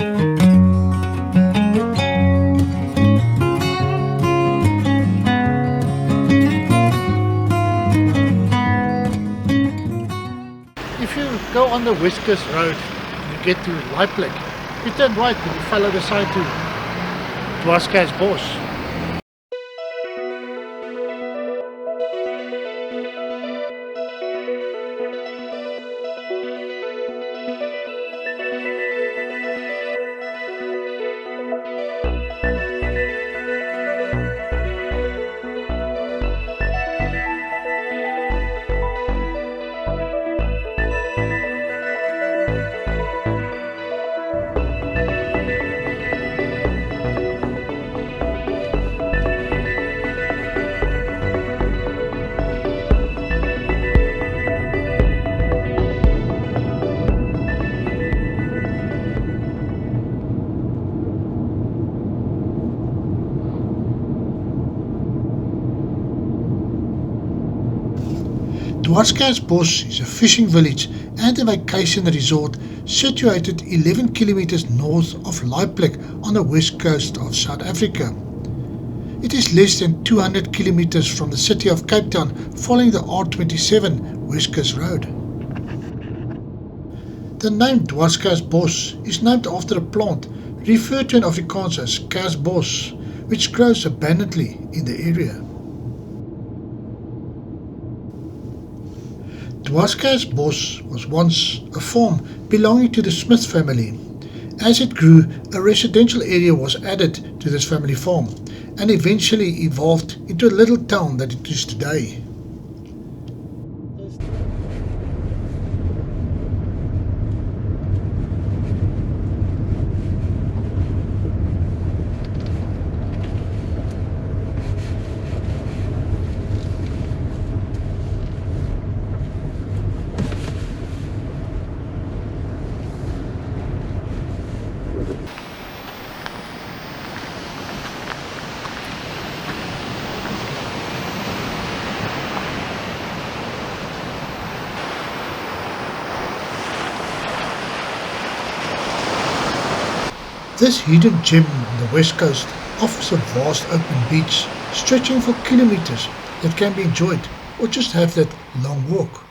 If you go on the Westkust Road and you get to Laaiplek, you turn right and you follow the sign to Dwarskersbos. Dwarskersbos is a fishing village and a vacation resort situated 11 kilometers north of Laaiplek on the west coast of South Africa. It is less than 200 kilometers from the city of Cape Town following the R27 West Coast Road. The name Dwarskersbos is named after a plant referred to in Afrikaans as kersbos, which grows abundantly in the area. Dwarskersbos was once a farm belonging to the Smith family. As it grew, a residential area was added to this family farm and eventually evolved into a little town that it is today. This hidden gem on the west coast offers a vast open beach stretching for kilometers that can be enjoyed or just have that long walk.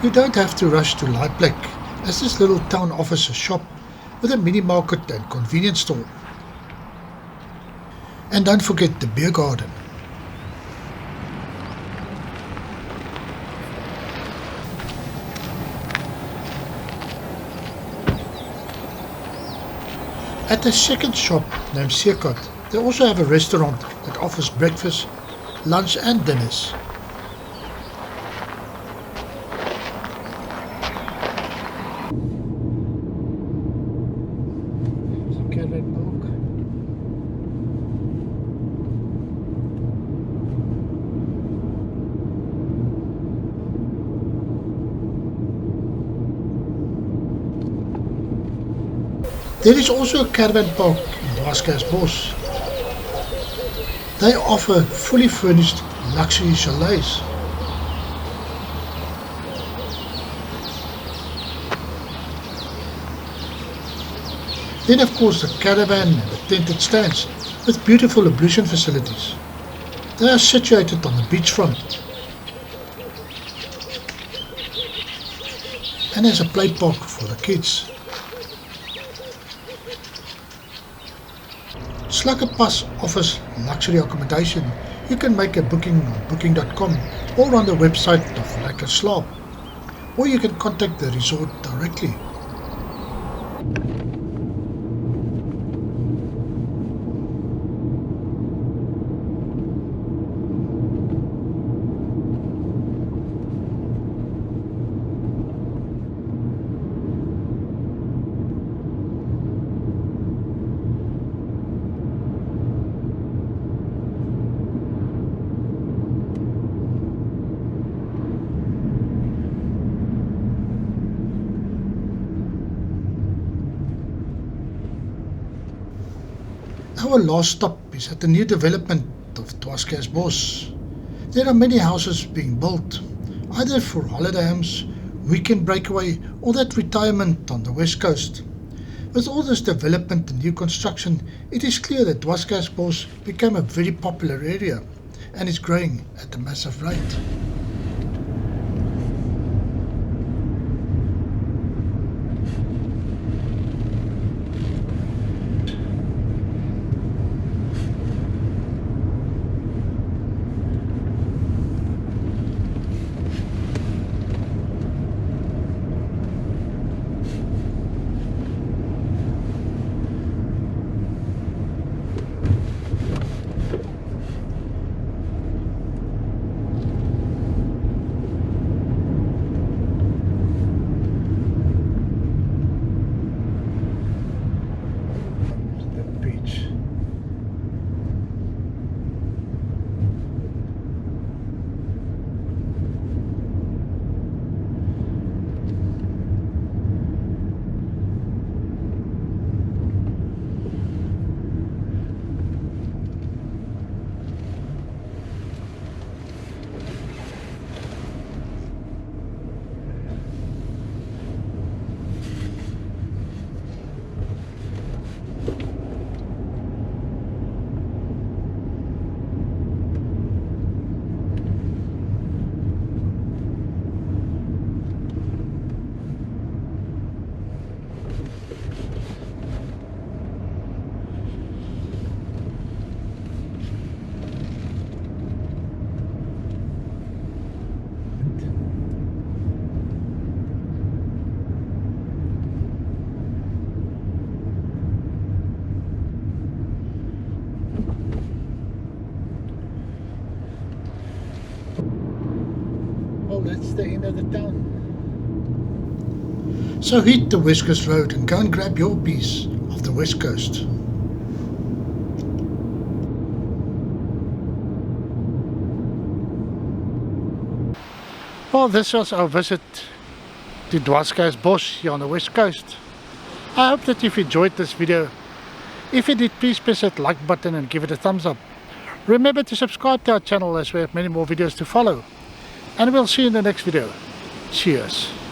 You don't have to rush to Laaiplek, as this little town offers a shop with a mini market and convenience store. And don't forget the beer garden. At the second shop named Seekot, they also have a restaurant that offers breakfast, lunch and dinners. There is also a caravan park in Dwarskersbos. They offer fully furnished luxury chalets. Then of course the caravan and the tented stands with beautiful ablution facilities. They are situated on the beachfront. And there's a play park for the kids. Slakkepas offers luxury accommodation. You can make a booking on booking.com or on the website of Laaiplek, or you can contact the resort directly. Our last stop is at the new development of Dwarskersbos. There are many houses being built, either for holiday homes, weekend breakaway, or that retirement on the west coast. With all this development and new construction, it is clear that Dwarskersbos became a very popular area and is growing at a massive rate. Well, that's the end of the town. So hit the West Coast Road and go and grab your piece of the West Coast. Well, this was our visit to Dwarskersbos here on the West Coast. I hope that you've enjoyed this video. If you did, please press that like button and give it a thumbs up. Remember to subscribe to our channel as we have many more videos to follow. And we'll see you in the next video. Cheers.